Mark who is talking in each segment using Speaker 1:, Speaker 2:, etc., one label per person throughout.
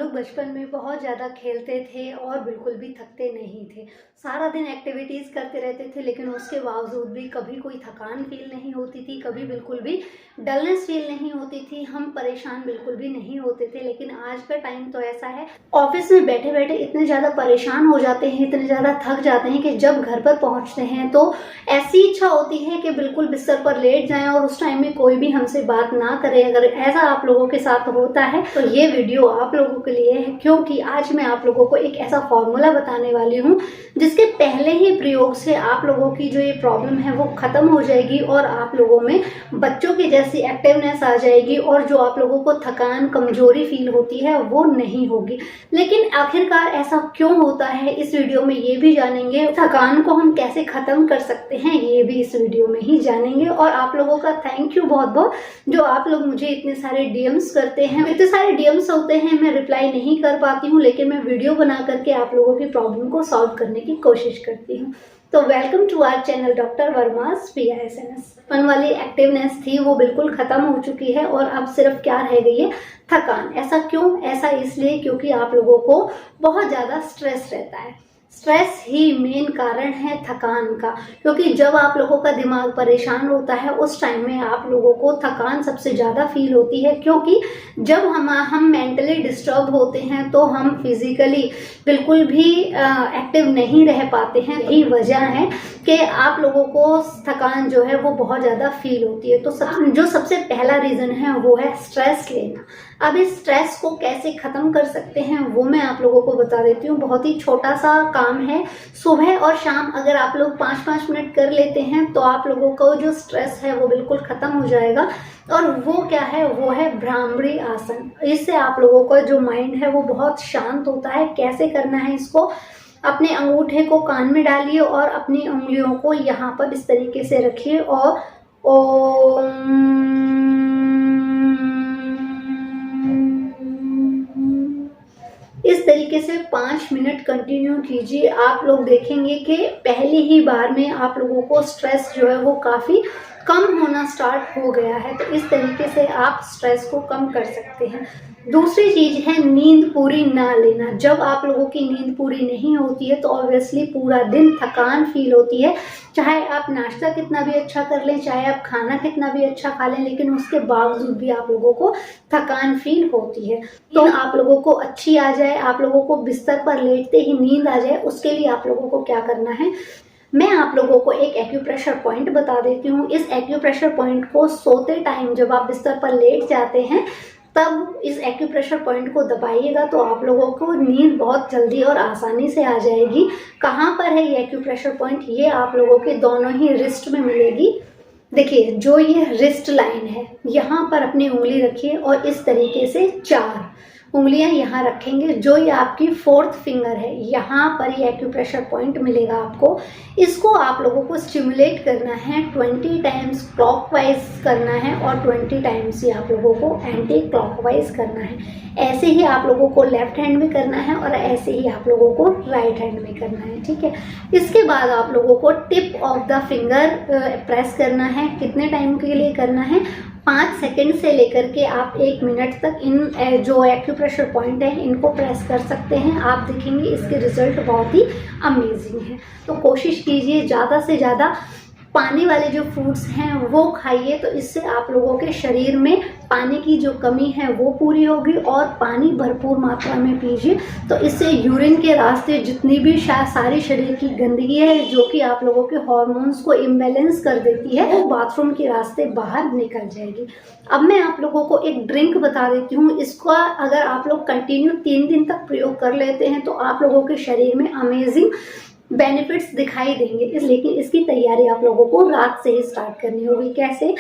Speaker 1: लोग बचपन में बहुत ज़्यादा खेलते थे और बिल्कुल भी थकते नहीं थे। सारा दिन एक्टिविटीज़ करते रहते थे, लेकिन उसके बावजूद भी कभी कोई थकान फ़ील नहीं होती थी, कभी बिल्कुल भी डलनेस फ़ील नहीं होती थी, हम परेशान बिल्कुल भी नहीं होते थे। लेकिन आज का टाइम तो ऐसा है, ऑफ़िस में बैठे-बैठे इतने ज़्यादा परेशान हो जाते हैं, इतने ज़्यादा थक जाते हैं कि जब घर पर पहुँचते हैं तो ऐसी इच्छा होती है कि बिल्कुल बिस्तर पर लेट जाएँ और उस टाइम में कोई भी हमसे बात ना करे। अगर ऐसा आप लोगों के साथ होता है तो ये वीडियो आप लोगों के लिए है, क्योंकि आज मैं आप लोगों को एक ऐसा फॉर्मूला बताने वाली हूँ जिसके पहले ही प्रयोग से आप लोगों की जो ये प्रॉब्लम है वो खत्म हो जाएगी और आप लोगों में बच्चों की जैसी एक्टिवनेस आ जाएगी और जो आप लोगों को थकान, कमजोरी फील होती है वो नहीं होगी। लेकिन आखिरकार ऐसा क्यों होता है, इस वीडियो में ये भी जानेंगे। थकान को हम कैसे खत्म कर सकते हैं ये भी इस वीडियो में ही जानेंगे। और आप लोगों का थैंक यू बहुत बहुत, जो आप लोग मुझे इतने सारे डीएम्स करते हैं। इतने सारे डीएम्स होते हैं, मैं रिप्लाई नहीं कर पाती हूँ, लेकिन मैं वीडियो बना करके आप लोगों की प्रॉब्लम को सॉल्व करने की कोशिश करती हूँ। तो welcome to our channel doctor वर्मास PISNS। बचपन वाली एक्टिवनेस थी वो बिल्कुल खत्म हो चुकी है और अब सिर्फ क्या रह गई है, थकान। ऐसा क्यों? ऐसा इसलिए क्योंकि आप लोगों को बहुत ज़्यादा स्ट्रेस रहता है। स्ट्रेस ही मेन कारण है थकान का, क्योंकि जब आप लोगों का दिमाग परेशान होता है उस टाइम में आप लोगों को थकान सबसे ज़्यादा फील होती है। क्योंकि जब हम मेंटली डिस्टर्ब होते हैं तो हम फिजिकली बिल्कुल भी एक्टिव नहीं रह पाते हैं। यही वजह है कि आप लोगों को थकान जो है वो बहुत ज़्यादा फील होती है। तो जो सबसे पहला रीज़न है वो है स्ट्रेस लेना। अब इस स्ट्रेस को कैसे ख़त्म कर सकते हैं वो मैं आप लोगों को बता देती हूँ। बहुत ही छोटा सा काम है, सुबह और शाम अगर आप लोग 5-5 मिनट कर लेते हैं तो आप लोगों को जो स्ट्रेस है वो बिल्कुल ख़त्म हो जाएगा। और वो क्या है, वो है भ्रामरी आसन। इससे आप लोगों का जो माइंड है वो बहुत शांत होता है। कैसे करना है इसको, अपने अंगूठे को कान में डालिए और अपनी उंगलियों को यहाँ पर इस तरीके से रखिए और ओम इस तरीके से 5 मिनट कंटिन्यू कीजिए। आप लोग देखेंगे कि पहली ही बार में आप लोगों को स्ट्रेस जो है वो काफ़ी कम होना स्टार्ट हो गया है। तो इस तरीके से आप स्ट्रेस को कम कर सकते हैं। दूसरी चीज़ है नींद पूरी ना लेना। जब आप लोगों की नींद पूरी नहीं होती है तो ऑब्वियसली पूरा दिन थकान फील होती है। चाहे आप नाश्ता कितना भी अच्छा कर लें, चाहे आप खाना कितना भी अच्छा खा लें, लेकिन उसके बावजूद भी आप लोगों को थकान फील होती है। तो आप लोगों को अच्छी आ जाए, आप लोगों को बिस्तर पर लेटते ही नींद आ जाए, उसके लिए आप लोगों को क्या करना है, मैं आप लोगों को एक एक्यूप्रेशर पॉइंट बता देती हूँ। इस एक्यूप्रेशर पॉइंट को सोते टाइम जब आप बिस्तर पर लेट जाते हैं तब इस एक्यूप्रेशर पॉइंट को दबाइएगा तो आप लोगों को नींद बहुत जल्दी और आसानी से आ जाएगी। कहाँ पर है ये एक्यूप्रेशर पॉइंट? ये आप लोगों के दोनों ही रिस्ट में मिलेगी। देखिए, जो ये रिस्ट लाइन है यहाँ पर अपनी उंगली रखिए और इस तरीके से 4 उंगलियां यहाँ रखेंगे। जो ये आपकी 4th फिंगर है, यहाँ पर ये एक्यूप्रेशर पॉइंट मिलेगा आपको। इसको आप लोगों को स्टिमुलेट करना है, 20 टाइम्स क्लॉकवाइज करना है और 20 टाइम्स ही आप लोगों को एंटी क्लॉकवाइज करना है। ऐसे ही आप लोगों को लेफ्ट हैंड में करना है और ऐसे ही आप लोगों को राइट हैंड में करना है, ठीक है। इसके बाद आप लोगों को tip of the finger press करना है। कितने टाइम के लिए करना है? 5 सेकंड से लेकर के आप 1 मिनट तक इन जो एक्यूप्रेशर पॉइंट है इनको प्रेस कर सकते हैं। आप देखेंगे इसके रिजल्ट बहुत ही अमेजिंग है। तो कोशिश कीजिए ज़्यादा से ज़्यादा पानी वाले जो फूड्स हैं वो खाइए, तो इससे आप लोगों के शरीर में पानी की जो कमी है वो पूरी होगी। और पानी भरपूर मात्रा में पीजिए, तो इससे यूरिन के रास्ते जितनी भी सारी शरीर की गंदगी है जो कि आप लोगों के हार्मोन्स को इम्बैलेंस कर देती है, वो बाथरूम के रास्ते बाहर निकल जाएगी। अब मैं आप लोगों को एक ड्रिंक बता देती हूँ। इसका अगर आप लोग कंटिन्यू 3 दिन तक प्रयोग कर लेते हैं तो आप लोगों के शरीर में अमेजिंग बेनिफिट्स दिखाई देंगे। लेकिन इसकी तैयारी आप लोगों को रात से ही स्टार्ट करनी होगी। कैसे?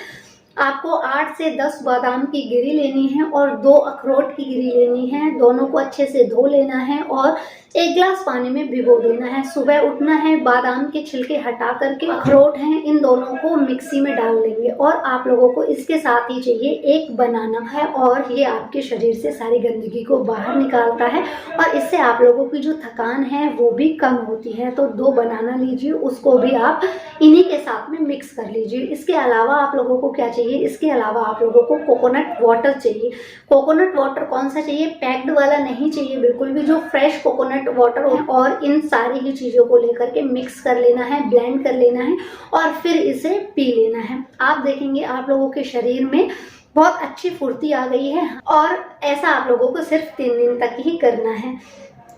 Speaker 1: आपको 8 से 10 बादाम की गिरी लेनी है और 2 अखरोट की गिरी लेनी है। दोनों को अच्छे से धो लेना है और 1 ग्लास पानी में भिगो देना है। सुबह उठना है, बादाम के छिलके हटा करके अखरोट हैं इन दोनों को मिक्सी में डाल लेंगे और आप लोगों को इसके साथ ही चाहिए 1 बनाना है और ये आपके शरीर से सारी गंदगी को बाहर निकालता है और इससे आप लोगों की जो थकान है वो भी कम होती है। तो 2 बनाना लीजिए, उसको भी आप इन्हीं के साथ में मिक्स कर लीजिए। इसके अलावा आप लोगों को क्या चाहिए, इसके अलावा आप लोगों को कोकोनट वाटर चाहिए। कोकोनट वाटर कौन सा चाहिए, पैक्ड वाला नहीं चाहिए बिल्कुल भी, जो फ्रेश कोकोनट वाटर और इन सारी ही चीज़ों को लेकर के मिक्स कर लेना है, ब्लेंड कर लेना है और फिर इसे पी लेना है। आप देखेंगे आप लोगों के शरीर में बहुत अच्छी फुर्ती आ गई है और ऐसा आप लोगों को सिर्फ 3 दिन तक ही करना है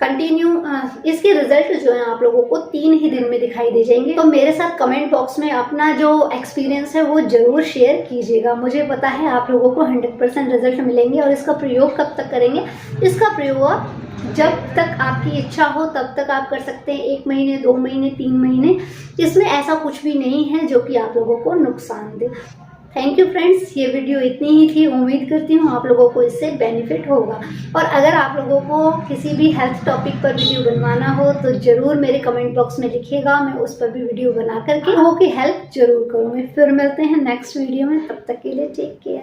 Speaker 1: कंटिन्यू। इसके रिजल्ट जो है आप लोगों को 3 ही दिन में दिखाई दे जाएंगे। तो मेरे साथ कमेंट बॉक्स में अपना जो एक्सपीरियंस है वो ज़रूर शेयर कीजिएगा। मुझे पता है आप लोगों को 100% रिजल्ट मिलेंगे। और इसका प्रयोग कब तक करेंगे, इसका प्रयोग आप जब तक आपकी इच्छा हो तब तक आप कर सकते हैं। 1 महीने, 2 महीने, 3 महीने, इसमें ऐसा कुछ भी नहीं है जो कि आप लोगों को नुकसान दे। थैंक यू फ्रेंड्स, ये वीडियो इतनी ही थी। उम्मीद करती हूँ आप लोगों को इससे बेनिफिट होगा। और अगर आप लोगों को किसी भी हेल्थ टॉपिक पर वीडियो बनवाना हो तो ज़रूर मेरे कमेंट बॉक्स में लिखिएगा, मैं उस पर भी वीडियो बना करके लोगों की हेल्प जरूर करूँगी। फिर मिलते हैं नेक्स्ट वीडियो में, तब तक के लिए टेक केयर।